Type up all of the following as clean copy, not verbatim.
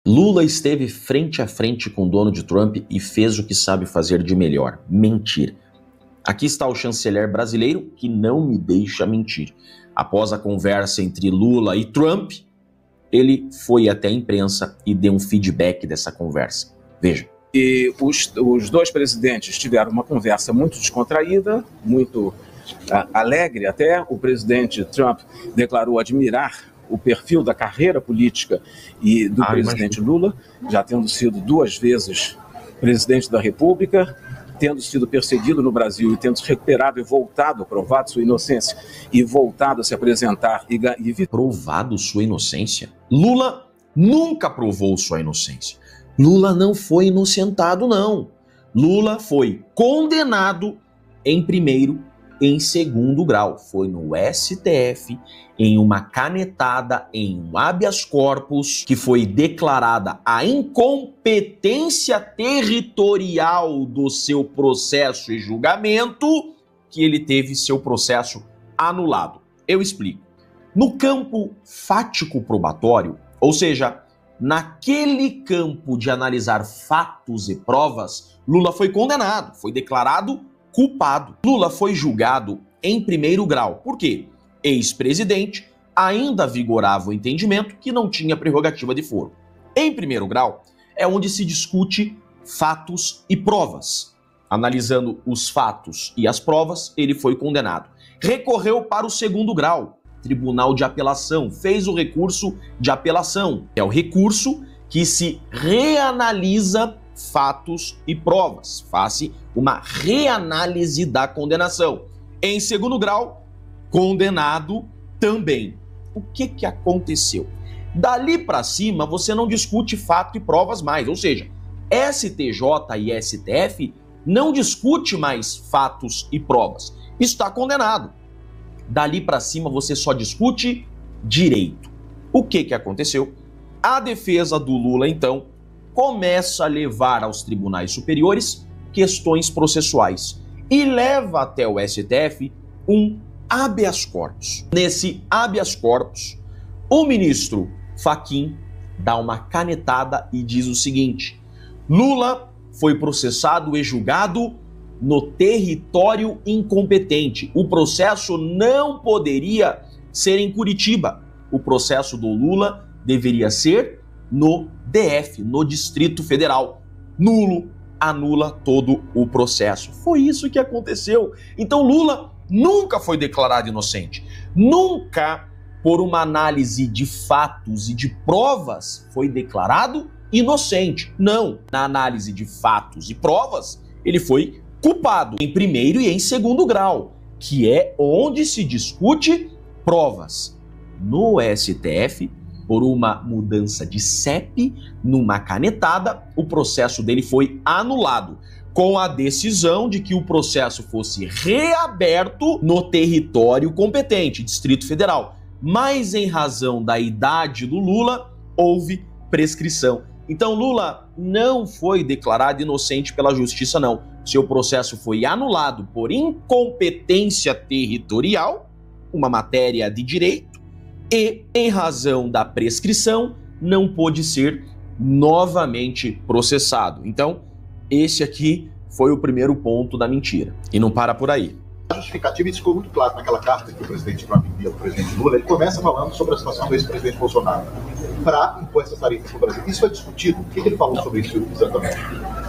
Lula esteve frente a frente com Donald Trump e fez o que sabe fazer de melhor: mentir. Aqui está o chanceler brasileiro que não me deixa mentir. Após a conversa entre Lula e Trump, ele foi até a imprensa e deu um feedback dessa conversa. Veja. E os dois presidentes tiveram uma conversa muito descontraída, muito alegre até. O presidente Trump declarou admirar o perfil da carreira política e do presidente Lula, já tendo sido 2 vezes presidente da República, tendo sido perseguido no Brasil e tendo se recuperado e voltado, provado sua inocência e voltado a se apresentar e provado sua inocência? Lula nunca provou sua inocência. Lula não foi inocentado, não. Lula foi condenado em primeiro e em segundo grau. Foi no STF, em uma canetada, em um habeas corpus, que foi declarada a incompetência territorial do seu processo e julgamento, que ele teve seu processo anulado. Eu explico. No campo fático probatório, ou seja, naquele campo de analisar fatos e provas, Lula foi condenado, foi declarado culpado. Lula foi julgado em primeiro grau. Por quê? Ex-presidente, ainda vigorava o entendimento que não tinha prerrogativa de foro. Em primeiro grau é onde se discute fatos e provas. Analisando os fatos e as provas, ele foi condenado. Recorreu para o segundo grau, Tribunal de Apelação, fez o recurso de apelação. É o recurso que se reanalisa fatos e provas, faz uma reanálise da condenação. Em segundo grau, condenado também. O que aconteceu? Dali para cima, você não discute fato e provas mais, ou seja, STJ e STF não discute mais fatos e provas. Está condenado. Dali para cima, você só discute direito. O que aconteceu? A defesa do Lula, então, começa a levar aos tribunais superiores questões processuais e leva até o STF um habeas corpus. Nesse habeas corpus, o ministro Fachin dá uma canetada e diz o seguinte: Lula foi processado e julgado no território incompetente. O processo não poderia ser em Curitiba. O processo do Lula deveria ser no DF, no Distrito Federal. Nulo, anula todo o processo. Foi isso que aconteceu. Então Lula nunca foi declarado inocente. Nunca, por uma análise de fatos e de provas, foi declarado inocente. Não. Na análise de fatos e provas, ele foi culpado em primeiro e em segundo grau, que é onde se discute provas. No STF, por uma mudança de CEP, numa canetada, o processo dele foi anulado, com a decisão de que o processo fosse reaberto no território competente, Distrito Federal. Mas em razão da idade do Lula, houve prescrição. Então Lula não foi declarado inocente pela justiça, não. Seu processo foi anulado por incompetência territorial, uma matéria de direito, e, em razão da prescrição, não pôde ser novamente processado. Então, esse aqui foi o primeiro ponto da mentira. E não para por aí. A justificativa, isso ficou muito claro naquela carta que o presidente Trump envia ao presidente Lula. Ele começa falando sobre a situação do ex-presidente Bolsonaro para impor essas tarifas para o Brasil. Isso foi discutido? O que ele falou sobre isso exatamente?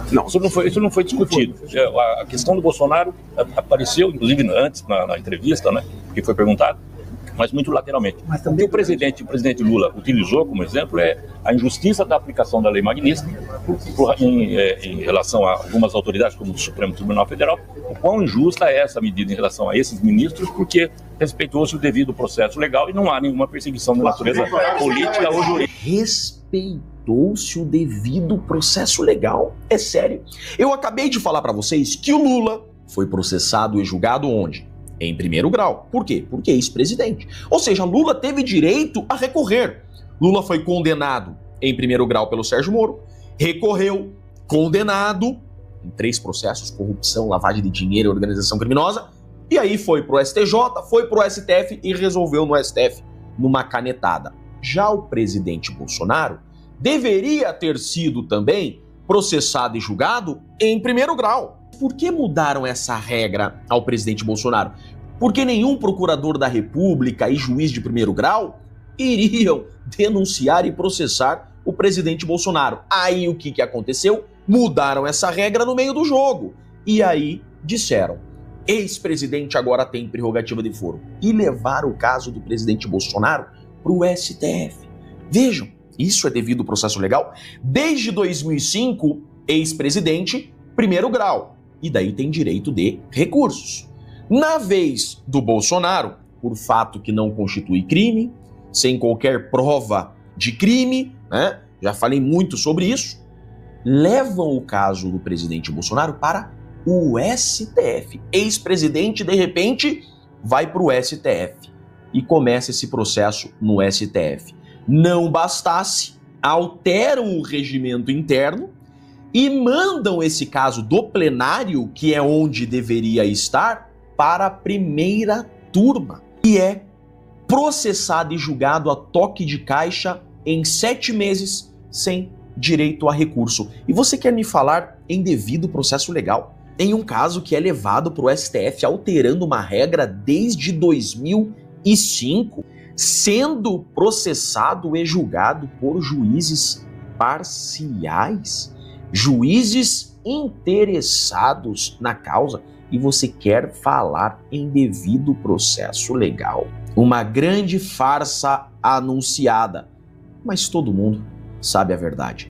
Não, isso não foi discutido. A questão do Bolsonaro apareceu, inclusive, antes, na entrevista, né, que foi perguntado, mas muito lateralmente. O que o presidente Lula utilizou como exemplo é a injustiça da aplicação da lei Magnitsky em relação a algumas autoridades, como o Supremo Tribunal Federal, o quão injusta é essa medida em relação a esses ministros, porque respeitou-se o devido processo legal e não há nenhuma perseguição de natureza política ou jurídica. Respeitou-se o devido processo legal? É sério? Eu acabei de falar para vocês que o Lula foi processado e julgado onde? Em primeiro grau. Por quê? Porque é ex-presidente. Ou seja, Lula teve direito a recorrer. Lula foi condenado em primeiro grau pelo Sérgio Moro, recorreu, condenado em 3 processos, corrupção, lavagem de dinheiro e organização criminosa, e aí foi pro STJ, foi pro STF e resolveu no STF numa canetada. Já o presidente Bolsonaro deveria ter sido também processado e julgado em primeiro grau. Por que mudaram essa regra ao presidente Bolsonaro? Porque nenhum procurador da República e juiz de primeiro grau iriam denunciar e processar o presidente Bolsonaro. Aí o que aconteceu? Mudaram essa regra no meio do jogo. E aí disseram: ex-presidente agora tem prerrogativa de foro. E levaram o caso do presidente Bolsonaro para o STF. Vejam, isso é devido ao processo legal. Desde 2005, ex-presidente, primeiro grau. E daí tem direito de recursos. Na vez do Bolsonaro, por fato que não constitui crime, sem qualquer prova de crime, né? Já falei muito sobre isso, levam o caso do presidente Bolsonaro para o STF. Ex-presidente, de repente, vai para o STF e começa esse processo no STF. Não bastasse, alteram o regimento interno e mandam esse caso do plenário, que é onde deveria estar, para a primeira turma. E é processado e julgado a toque de caixa em 7 meses, sem direito a recurso. E você quer me falar em devido processo legal? Em um caso que é levado para o STF, alterando uma regra desde 2005, sendo processado e julgado por juízes parciais, juízes interessados na causa, e você quer falar em devido processo legal. Uma grande farsa anunciada, mas todo mundo sabe a verdade.